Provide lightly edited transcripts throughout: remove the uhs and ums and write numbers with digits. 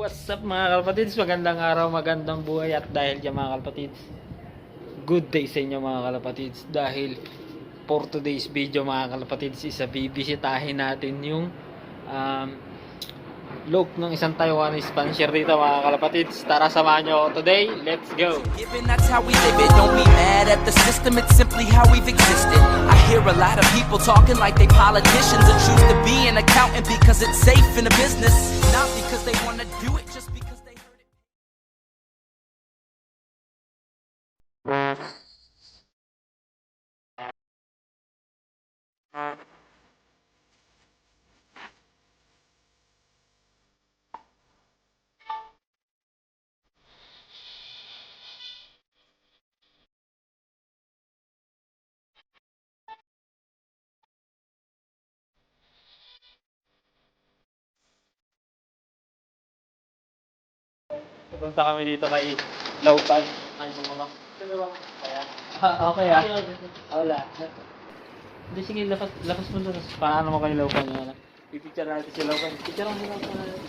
What's up mga kalapatids? Magandang araw, magandang buhay. At dahil dyan mga kalapatids, good day sa inyo mga kalapatids. Dahil for today's video mga kalapatids, bibisitahin natin yung look ng isang Taiwanese sponsor dito mga kalapatids. Tara, samahan nyo ako today. Let's go! Given that's how we live it, don't be mad at the system, it's simply how we've existed. I hear a lot of people talking like they politicians and choose to be an accountant because it's safe in a business, not because they want to do it, just because they heard it. Punta kami dito kay Laupan. Ay, mga. Kaya. Okay ah. Wala. Hindi, sige, lakas mo doon. Paano mo kay Laupan yan? Pipicture natin si Laupan. Picture mo lang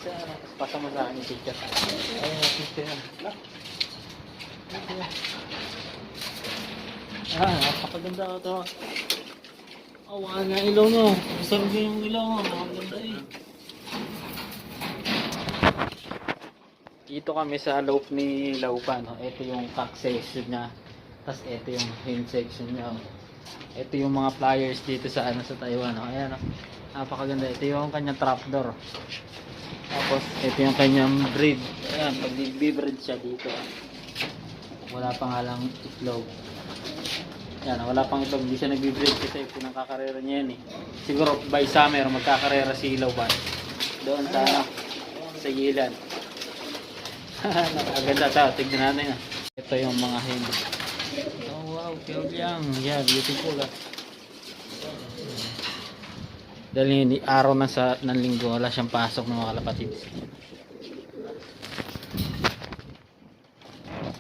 sa pasa mo sa akin yung picture. Ayun, picture yan. Napakaganda ko ito. Oh, wala nga ilaw nyo. Sarap yung ilaw mo. Napakaganda eh. Dito kami sa loob ni Laupan. Ito yung cock section niya. Tapos ito yung hand section niya. Ito yung mga pliers dito sa sa Taiwan. Ayan. Napakaganda. Ito yung kanyang trapdoor. Tapos ito yung kanyang breed. Ayan, pag nagbe-breed siya dito. Wala pa nga lang itlog. Ayan, wala pang itlog. Hindi siya nagbe-breed kasi pinangkakarera niya yan eh. Siguro by summer magkakarera si Laupan. Doon sa gilan. Napakaganda ito. Tignan natin. Ito yung mga hen. Oh wow, cute lang. Yeah, beautiful ah. Dahil araw na ng linggo, wala siyang pasok ng mga kalapatids.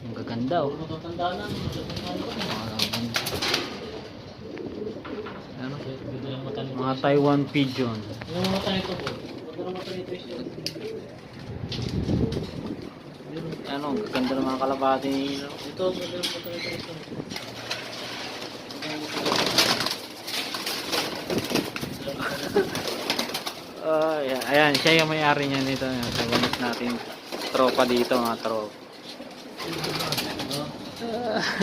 Ang gaganda oh. Ano? Mga Taiwan pigeon. Yung mata nito po. Ano, ganda ng mga kalapati nila. Ito, ayan, siya yung may-ari niya nito. Sagamit natin tropa dito, mga tropa.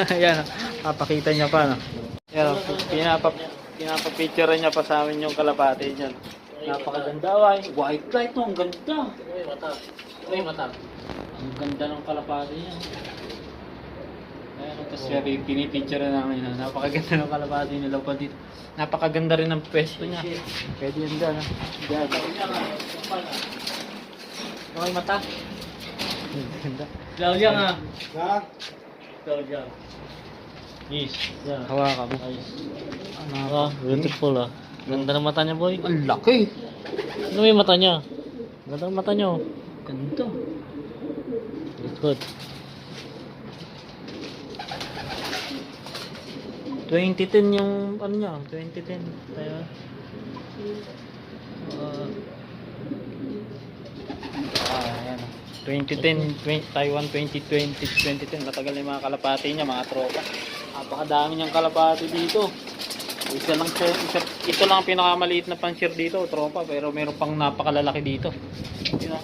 Ayan, papakita niya pa, no? Ayan, pinapapicture niya pa sa amin yung kalapati niya. Napakaganda, white light, no? Ang ganda. Uy, mata. Ang ganda ng kalapati niya. Ayan, tapos pinipicture na namin. Napakaganda ng kalapati nila pa dito. Napakaganda rin ng pwesto niya. Pwede yan dyan. Diyan. Okay, mata. Ganda. Claudia nga. Ha? Claudia. Yes. Yeah. Hawakan mo. Ano? Beautiful ah. Ganda ng mata niya, boy. Ang laki. Ano yung mata niya? Ganda ng mata niyo. Ganda. Good. 2010 yung ano niya. 2010. Tayo. Ayan. 2010, Taiwan 2020, 2010. Matagal na yung mga kalapati niya, mga tropa. Napakadami niyang kalapati dito. Ito lang ang pinakamaliit na pansir dito, tropa. Pero meron pang napakalalaki dito. Yun na.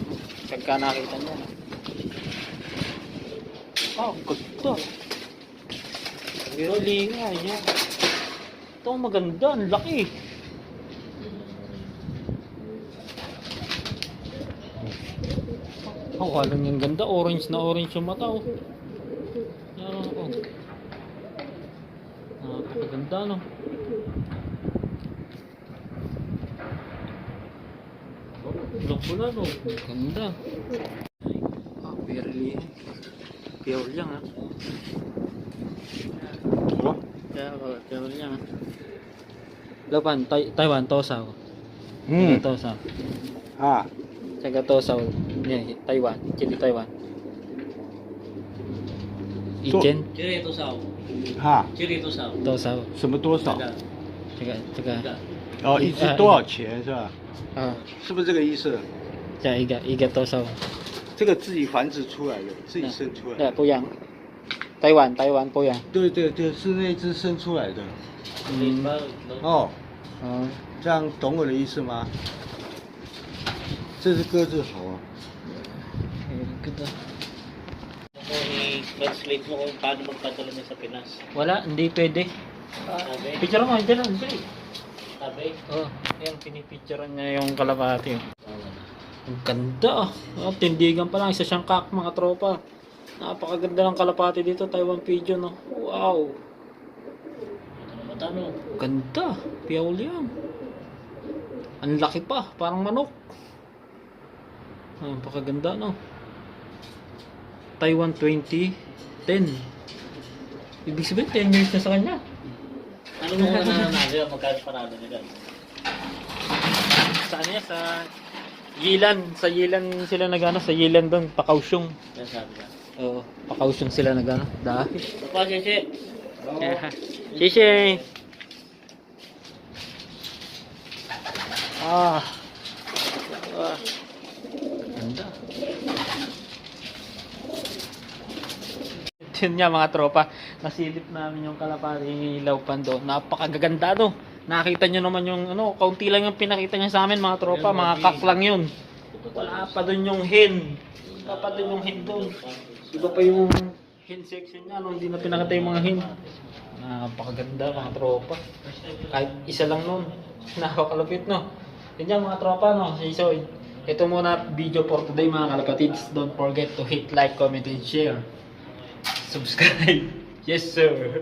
Pagka nakita niyo. Oh, ganda. Really nga, yan. Ito maganda, ang laki. Oh, alam yung ganda, orange na orange yung mata, oh. Yan, oh. Napakaganda, no? Pula-pula, no? Ganda. Ah, barely. Pure lang, ha? Pure lang, ha? Lapan, Taiwan, Tosaw. Tosaw. Ah, Jaga Tosaw. Yan, Taiwan. Chili Taiwan. Ichen? Chiri to sao. 哈， Chiri to sao. Tosaw. 什么多少？ Jaga. 哦，一只多少钱是吧？Ah, 是不是这个意思？ Iga Tosaw. 这个自己繁殖出来的，自己生出来对，的。不一样。台湾不一样。对对对，是那只生出来的。哦，嗯，这样懂我的意思吗？这只鸽子好啊。ganda. I-translate mo kung paano magpadala niya sa Pinas. Wala, hindi pwede. Sabi? Picture mo, dyan lang, dyan. Sabi? Oh, yan, pinipicturean niya yung kalapati. Ang ganda ah. Oh, tindigan pa lang, isa siyang kak mga tropa. Napakaganda ng kalapati dito, Taiwan Pigeon, no? Wow. Matano? Ganda, piyaw yan. Ang laki pa, parang manok. Napakaganda, no? Taiwan 2010. Ibig sabihin, 10 years na sa kanya. Ano mo na nanalo? Magkano panalo niya dyan? Sa ano yan? Sa Yilan. Sa Yilan sila nagano. Sa Yilan doon, Pakausyong. Yan sabi niya. Oo, Pakausyong sila nagano. Dahil. Papa, Sisi. Shishay! Ah. Ah. Ganda. Yun nga mga tropa, nasilip namin yung kalapati Laupan doon. Napakaganda no. Nakita nyo naman yung ano, kaunti lang yung pinakita niya sa amin mga tropa, mga kak lang yun. Wala pa doon yung hen. Wala pa doon yung hen doon. Iba pa yung hen section niya, no? Hindi na pinakita yung mga hen. Napakaganda mga tropa. Kahit isa lang nun. Nakakalapit no. Yun yan mga tropa no. So, ito muna video for today mga kalapatids. Don't forget to hit like, comment, and share. Subscribe. Yes sir.